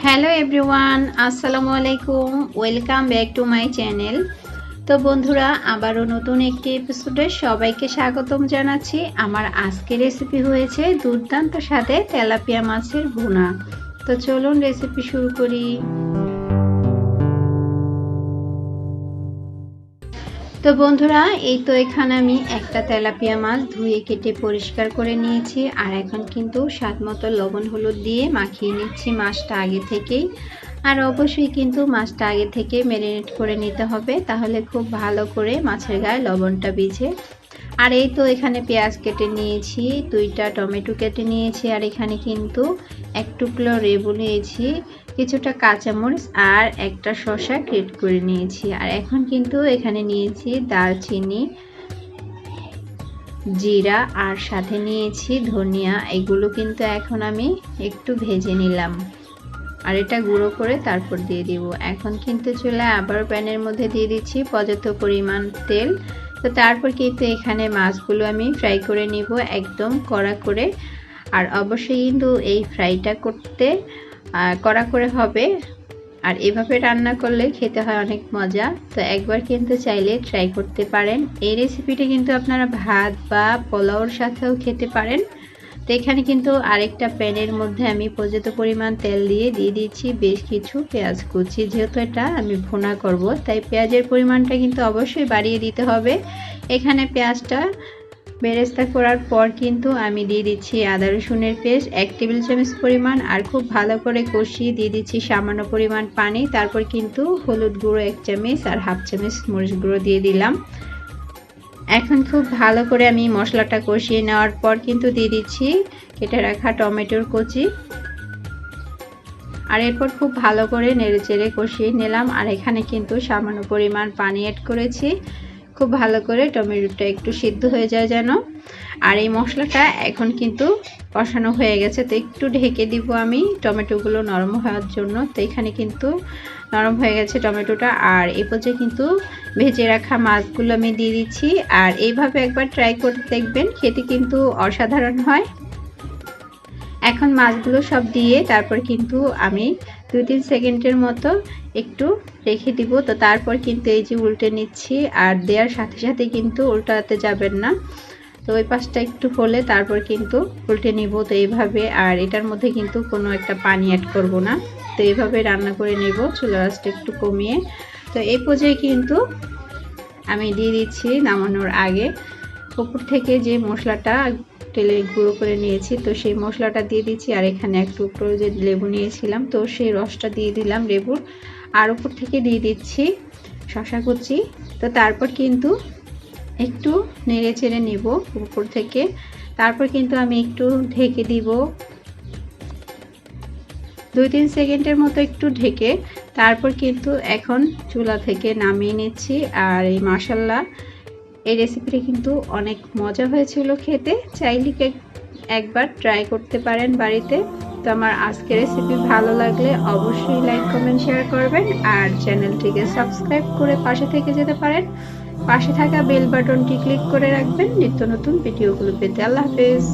Hello everyone, আসসালামু আলাইকুম। Welcome back to my channel. তো বন্ধুরা, আবারও নতুন একটি এপিসোডে সবাইকে স্বাগতম জানাচ্ছি। আমার আজকের রেসিপি হয়েছে দুর্দান্ত স্বাদে তেলাপিয়া মাছের ভুনা। তো চলুন রেসিপি শুরু করি। তো বন্ধুরা, এই তো এখানে আমি একটা তেলাপিয়া মাছ ধুয়ে কেটে পরিষ্কার করে নিয়েছি। আর এখন কিন্তু স্বাদ মতো লবণ হলুদ দিয়ে মাখিয়ে নিচ্ছি মাছটা আগে থেকেই। আর অবশ্যই কিন্তু মাছটা আগে থেকে ম্যারিনেট করে নিতে হবে, তাহলে খুব ভালো করে মাছের গায়ে লবণটা বিঝে। আর এই তো এখানে পেঁয়াজ কেটে নিয়েছি, 2টা টমেটো কেটে নিয়েছি, আর এখানে কিন্তু এক টুকরো লেবু নিয়েছি, কিছুটা কাঁচামরিচ আর একটা শসা গ্রেট করে নিয়েছি। আর এখন কিন্তু এখানে নিয়েছি দারচিনি, জিরা আর সাথে নিয়েছি ধনিয়া। এগুলো কিন্তু এখন আমি একটু ভেজে নিলাম আর এটা গুঁড়ো করে তারপর দিয়ে দিব। এখন কিন্তু চুলায় আবার প্যানের মধ্যে দিয়ে দিচ্ছি পর্যাপ্ত পরিমাণ তেল। তো তারপর কিন্তু এখানে মাছগুলো আমি ফ্রাই করে নিব একদম কড়া করে। আর অবশ্যই কিন্তু এই ফ্রাইটা করতে কড়া করে হবে, আর এভাবে রান্না করলে খেতে হয় অনেক মজা। তো একবার কিন্তু চাইলে ট্রাই করতে পারেন। এই রেসিপিটা কিন্তু আপনারা ভাত বা পোলাওর সাথেও খেতে পারেন। তো এখানে কিন্তু আরেকটা প্যানের মধ্যে আমি পর্যাপ্ত পরিমাণ তেল দিয়ে দিচ্ছি বেশ কিছু পেঁয়াজ কুচি। যেহেতু এটা আমি ভুনা করব, তাই পেঁয়াজের পরিমাণটা কিন্তু অবশ্যই বাড়িয়ে দিতে হবে। এখানে পেঁয়াজটা বেরেস্তা করার পর কিন্তু আমি দিয়ে দিচ্ছি আদা রসুনের পেস্ট 1 টেবিল চামচ পরিমাণ, আর খুব ভালো করে কষিয়ে দিয়ে দিচ্ছি সামান্য পরিমাণ পানি। তারপর কিন্তু হলুদ গুঁড়ো 1 চামচ আর হাফ চামচ মরিচ গুঁড়ো দিয়ে দিলাম। এখন খুব ভালো করে আমি মশলাটা কষিয়ে নেওয়ার পর কিন্তু দিয়ে দিচ্ছি কেটে রাখা টমেটোর কুচি। আর এরপর খুব ভালো করে নেড়েচেড়ে কষিয়ে নিলাম। আর এখানে কিন্তু সামান্য পরিমাণ পানি অ্যাড করেছি, খুব ভালো করে টমেটোটা একটু সিদ্ধ হয়ে যায় যেন। আর এই মশলাটা এখন কিন্তু কষানো হয়ে গেছে, তো একটু ঢেকে দিব আমি টমেটোগুলো নরম হওয়ার জন্য। তো এখানে কিন্তু নরম হয়ে গেছে টমেটোটা। আর এই পর্যায়ে কিন্তু ভেজে রাখা মাছগুলো আমি দিয়ে দিচ্ছি। আর এইভাবে একবার ট্রাই করে দেখবেন, খেতে কিন্তু অসাধারণ হয়। এখন মাছগুলো সব দিয়ে তারপর কিন্তু আমি 2-3 সেকেন্ডের মতো একটু রেখে দিব। তো তারপর কিন্তু এই যে উল্টে নিচ্ছি, আর দেওয়ার সাথে সাথে কিন্তু উল্টাতে যাবেন না। তো ওই পাশটা একটু হলে তারপর কিন্তু উল্টে নিব। তো এইভাবে, আর এটার মধ্যে কিন্তু কোনো একটা পানি অ্যাড করব না। তো এইভাবে রান্না করে নেব চুলার আঁচটা একটু কমিয়ে। তো এই পর্যায়ে কিন্তু আমি দিয়ে দিচ্ছি নামানোর আগে উপর থেকে যে মশলাটা তেলে গুঁড়ো করে নিয়েছি, তো সেই মশলাটা দিয়ে দিচ্ছি। আর এখানে এক টুকরো যে লেবু নিয়েছিলাম, তো সেই রসটা দিয়ে দিলাম লেবুর। আর উপর থেকে দিয়ে দিচ্ছি শসা কুচি। তো তারপর কিন্তু একটু নেড়ে চেড়ে নেব উপর থেকে। তারপর কিন্তু আমি একটু ঢেকে দিব 2-3 সেকেন্ডের মতো একটু ঢেকে। তারপর কিন্তু এখন চুলা থেকে নামিয়ে নিচ্ছি। আর এই মাশাআল্লাহ, এই রেসিপিটা কিন্তু অনেক মজা হয়েছিল খেতে। চাইলে একবার ট্রাই করতে পারেন বাড়িতে। তো আমার আজকের রেসিপি ভালো লাগলে অবশ্যই লাইক কমেন্ট শেয়ার করবেন, আর চ্যানেলটিকে সাবস্ক্রাইব করে পাশে থেকে যেতে পারেন। পাশে থাকা বেল বাটনটি ক্লিক করে রাখবেন নিত্য নতুন ভিডিওগুলো পেতে। আল্লাহ হাফেজ।